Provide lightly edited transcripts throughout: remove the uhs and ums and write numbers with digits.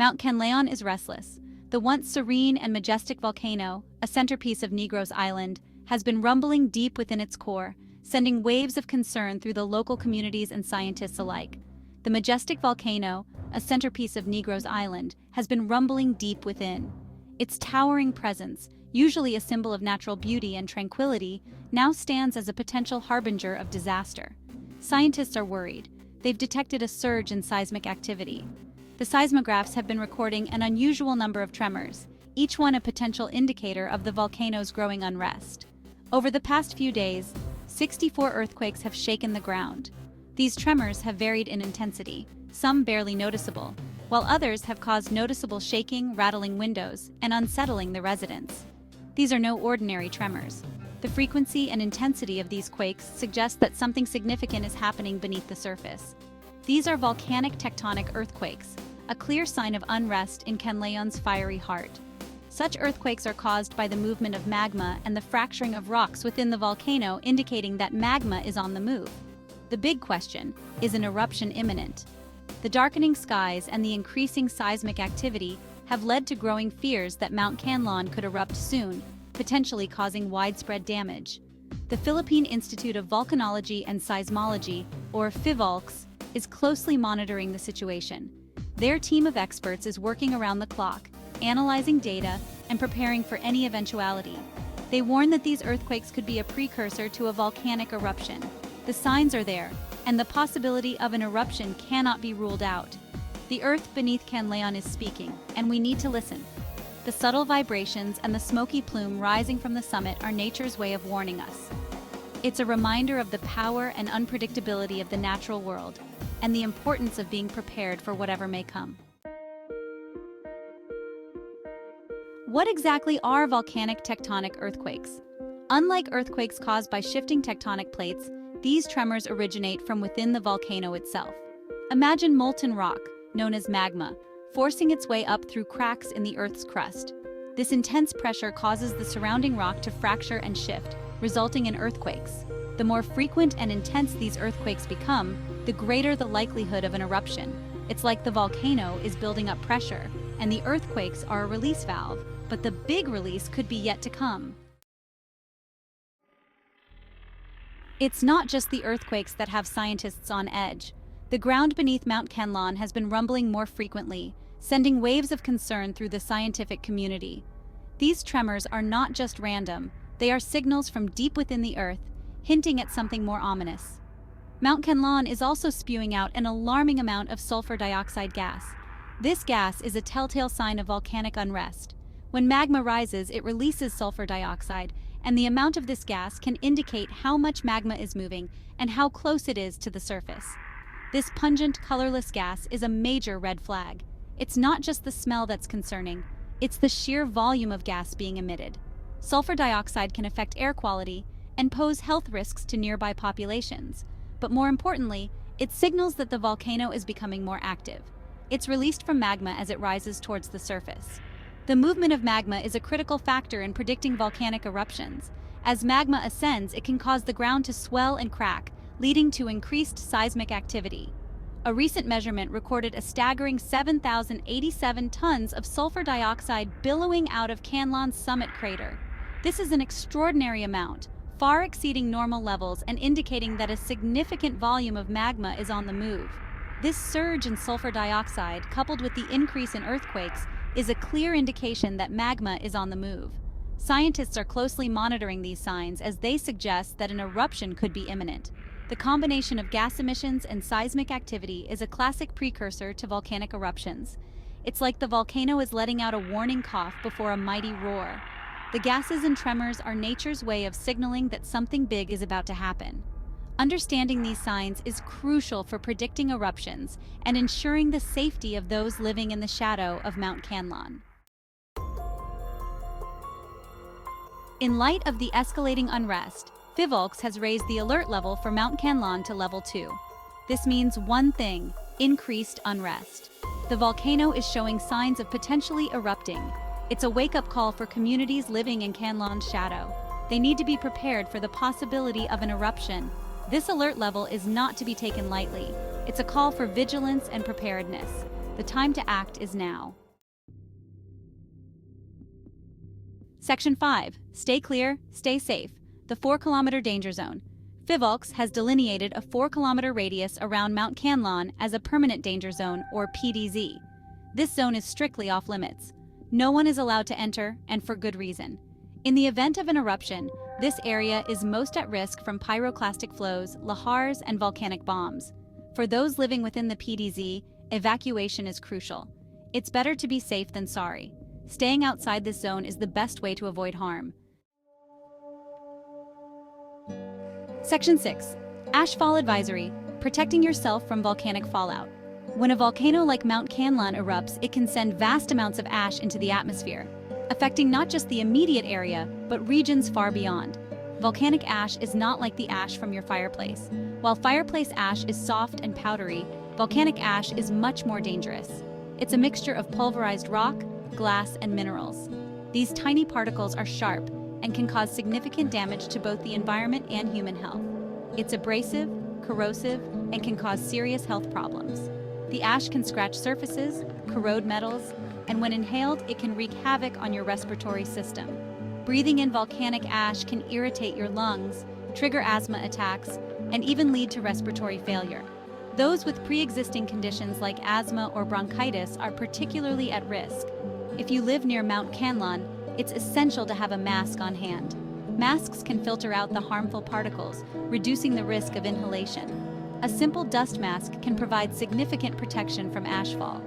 Mount Kanlaon is restless. The once serene and majestic volcano, a centerpiece of Negros Island, has been rumbling deep within its core, sending waves of concern through the local communities and scientists alike. The majestic volcano, a centerpiece of Negros Island, has been rumbling deep within. Its towering presence, usually a symbol of natural beauty and tranquility, now stands as a potential harbinger of disaster. Scientists are worried. They've detected a surge in seismic activity. The seismographs have been recording an unusual number of tremors, each one a potential indicator of the volcano's growing unrest. Over the past few days, 64 earthquakes have shaken the ground. These tremors have varied in intensity, some barely noticeable, while others have caused noticeable shaking, rattling windows, and unsettling the residents. These are no ordinary tremors. The frequency and intensity of these quakes suggest that something significant is happening beneath the surface. These are volcanic tectonic earthquakes, a clear sign of unrest in Kanlaon's fiery heart. Such earthquakes are caused by the movement of magma and the fracturing of rocks within the volcano, indicating that magma is on the move. The big question, is an eruption imminent? The darkening skies and the increasing seismic activity have led to growing fears that Mount Kanlaon could erupt soon, potentially causing widespread damage. The Philippine Institute of Volcanology and Seismology, or PHIVOLCS, is closely monitoring the situation. Their team of experts is working around the clock, analyzing data and preparing for any eventuality. They warn that these earthquakes could be a precursor to a volcanic eruption. The signs are there, and the possibility of an eruption cannot be ruled out. The earth beneath Kanlaon is speaking, and we need to listen. The subtle vibrations and the smoky plume rising from the summit are nature's way of warning us. It's a reminder of the power and unpredictability of the natural world, and the importance of being prepared for whatever may come. What exactly are volcanic tectonic earthquakes? Unlike earthquakes caused by shifting tectonic plates, these tremors originate from within the volcano itself. Imagine molten rock, known as magma, forcing its way up through cracks in the Earth's crust. This intense pressure causes the surrounding rock to fracture and shift, resulting in earthquakes. The more frequent and intense these earthquakes become, the greater the likelihood of an eruption. It's like the volcano is building up pressure, and the earthquakes are a release valve, but the big release could be yet to come. It's not just the earthquakes that have scientists on edge. The ground beneath Mount Kanlaon has been rumbling more frequently, sending waves of concern through the scientific community. These tremors are not just random, they are signals from deep within the earth, hinting at something more ominous. Mount Kanlaon is also spewing out an alarming amount of sulfur dioxide gas. This gas is a telltale sign of volcanic unrest. When magma rises, it releases sulfur dioxide, and the amount of this gas can indicate how much magma is moving and how close it is to the surface. This pungent, colorless gas is a major red flag. It's not just the smell that's concerning, it's the sheer volume of gas being emitted. Sulfur dioxide can affect air quality and pose health risks to nearby populations. But more importantly, it signals that the volcano is becoming more active. It's released from magma as it rises towards the surface. The movement of magma is a critical factor in predicting volcanic eruptions. As magma ascends, it can cause the ground to swell and crack, leading to increased seismic activity. A recent measurement recorded a staggering 7,087 tons of sulfur dioxide billowing out of Kanlaon's summit crater. This is an extraordinary amount, far exceeding normal levels and indicating that a significant volume of magma is on the move. This surge in sulfur dioxide, coupled with the increase in earthquakes, is a clear indication that magma is on the move. Scientists are closely monitoring these signs as they suggest that an eruption could be imminent. The combination of gas emissions and seismic activity is a classic precursor to volcanic eruptions. It's like the volcano is letting out a warning cough before a mighty roar. The gases and tremors are nature's way of signaling that something big is about to happen. Understanding these signs is crucial for predicting eruptions and ensuring the safety of those living in the shadow of Mount Kanlaon. In light of the escalating unrest, PHIVOLCS has raised the alert level for Mount Kanlaon to level 2. This means one thing: increased unrest. The volcano is showing signs of potentially erupting. It's a wake-up call for communities living in Kanlaon's shadow. They need to be prepared for the possibility of an eruption. This alert level is not to be taken lightly. It's a call for vigilance and preparedness. The time to act is now. Section 5. Stay clear, stay safe. The 4-kilometer danger zone. FIVOLCS has delineated a 4-kilometer radius around Mount Kanlaon as a permanent danger zone, or PDZ. This zone is strictly off-limits. No one is allowed to enter, and for good reason. In the event of an eruption, this area is most at risk from pyroclastic flows, lahars, and volcanic bombs. For those living within the PDZ, evacuation is crucial. It's better to be safe than sorry. Staying outside this zone is the best way to avoid harm. Section 6. Ashfall Advisory. Protecting yourself from volcanic fallout. When a volcano like Mount Kanlaon erupts, it can send vast amounts of ash into the atmosphere, affecting not just the immediate area, but regions far beyond. Volcanic ash is not like the ash from your fireplace. While fireplace ash is soft and powdery, volcanic ash is much more dangerous. It's a mixture of pulverized rock, glass, and minerals. These tiny particles are sharp and can cause significant damage to both the environment and human health. It's abrasive, corrosive, and can cause serious health problems. The ash can scratch surfaces, corrode metals, and when inhaled, it can wreak havoc on your respiratory system. Breathing in volcanic ash can irritate your lungs, trigger asthma attacks, and even lead to respiratory failure. Those with pre-existing conditions like asthma or bronchitis are particularly at risk. If you live near Mount Kanlaon, it's essential to have a mask on hand. Masks can filter out the harmful particles, reducing the risk of inhalation. A simple dust mask can provide significant protection from ashfall.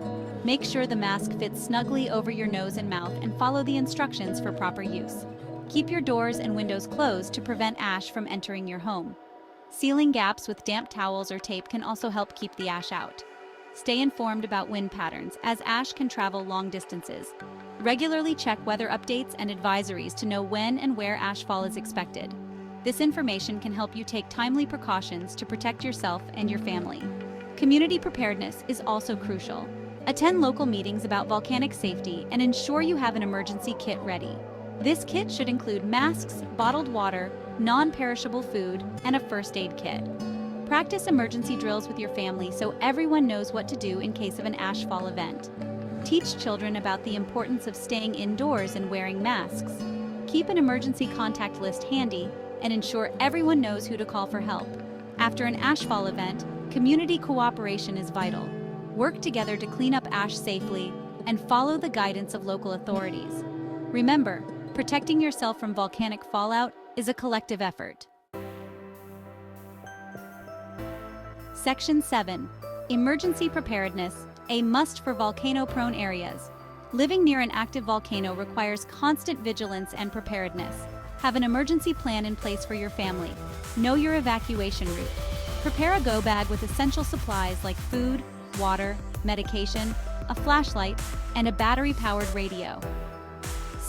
Make sure the mask fits snugly over your nose and mouth and follow the instructions for proper use. Keep your doors and windows closed to prevent ash from entering your home. Sealing gaps with damp towels or tape can also help keep the ash out. Stay informed about wind patterns, as ash can travel long distances. Regularly check weather updates and advisories to know when and where ashfall is expected. This information can help you take timely precautions to protect yourself and your family. Community preparedness is also crucial. Attend local meetings about volcanic safety and ensure you have an emergency kit ready. This kit should include masks, bottled water, non-perishable food, and a first aid kit. Practice emergency drills with your family so everyone knows what to do in case of an ashfall event. Teach children about the importance of staying indoors and wearing masks. Keep an emergency contact list handy and ensure everyone knows who to call for help. After an ashfall event, community cooperation is vital. Work together to clean up ash safely and follow the guidance of local authorities. Remember, protecting yourself from volcanic fallout is a collective effort. Section 7. Emergency Preparedness, a must for volcano-prone areas. Living near an active volcano requires constant vigilance and preparedness. Have an emergency plan in place for your family. Know your evacuation route. Prepare a go bag with essential supplies like food, water, medication, a flashlight, and a battery-powered radio.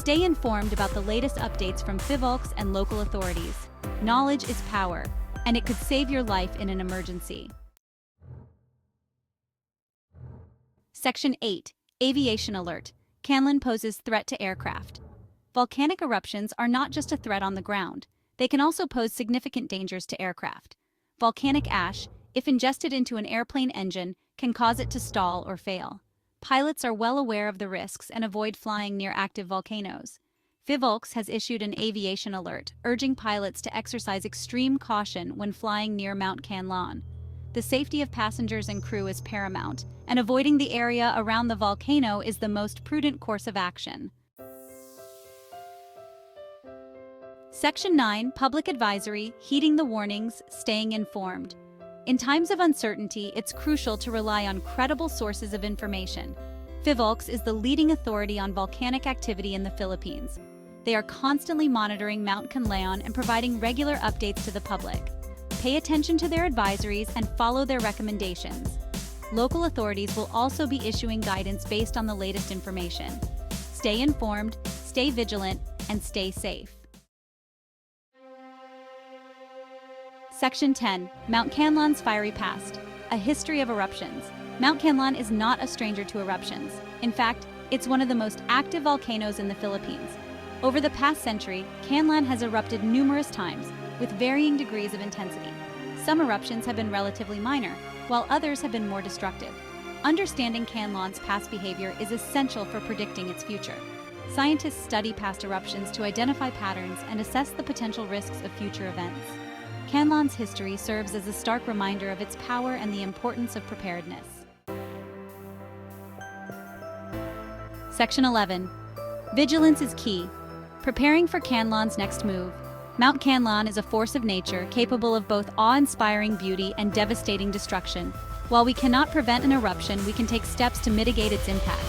Stay informed about the latest updates from FIVOLCS and local authorities. Knowledge is power, and it could save your life in an emergency. Section 8. Aviation Alert. Kanlaon poses threat to aircraft. Volcanic eruptions are not just a threat on the ground. They can also pose significant dangers to aircraft. Volcanic ash, if ingested into an airplane engine, can cause it to stall or fail. Pilots are well aware of the risks and avoid flying near active volcanoes. FIVOLCS has issued an aviation alert, urging pilots to exercise extreme caution when flying near Mount Kanlaon. The safety of passengers and crew is paramount, and avoiding the area around the volcano is the most prudent course of action. Section 9. Public Advisory, heeding the warnings, staying informed. In times of uncertainty, it's crucial to rely on credible sources of information. FIVOLCS is the leading authority on volcanic activity in the Philippines. They are constantly monitoring Mount Kanlaon and providing regular updates to the public. Pay attention to their advisories and follow their recommendations. Local authorities will also be issuing guidance based on the latest information. Stay informed, stay vigilant, and stay safe. Section 10. Mount Kanlaon's Fiery Past, a history of eruptions. Mount Kanlaon is not a stranger to eruptions. In fact, it's one of the most active volcanoes in the Philippines. Over the past century, Kanlaon has erupted numerous times, with varying degrees of intensity. Some eruptions have been relatively minor, while others have been more destructive. Understanding Kanlaon's past behavior is essential for predicting its future. Scientists study past eruptions to identify patterns and assess the potential risks of future events. Kanlaon's history serves as a stark reminder of its power and the importance of preparedness. Section 11. Vigilance is key. Preparing for Kanlaon's next move. Mount Kanlaon is a force of nature capable of both awe-inspiring beauty and devastating destruction. While we cannot prevent an eruption, we can take steps to mitigate its impact.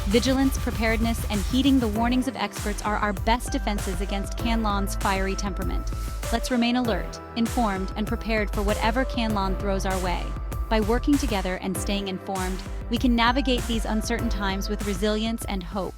Vigilance, preparedness, and heeding the warnings of experts are our best defenses against Kanlaon's fiery temperament. Let's remain alert, informed, and prepared for whatever Kanlaon throws our way. By working together and staying informed, we can navigate these uncertain times with resilience and hope.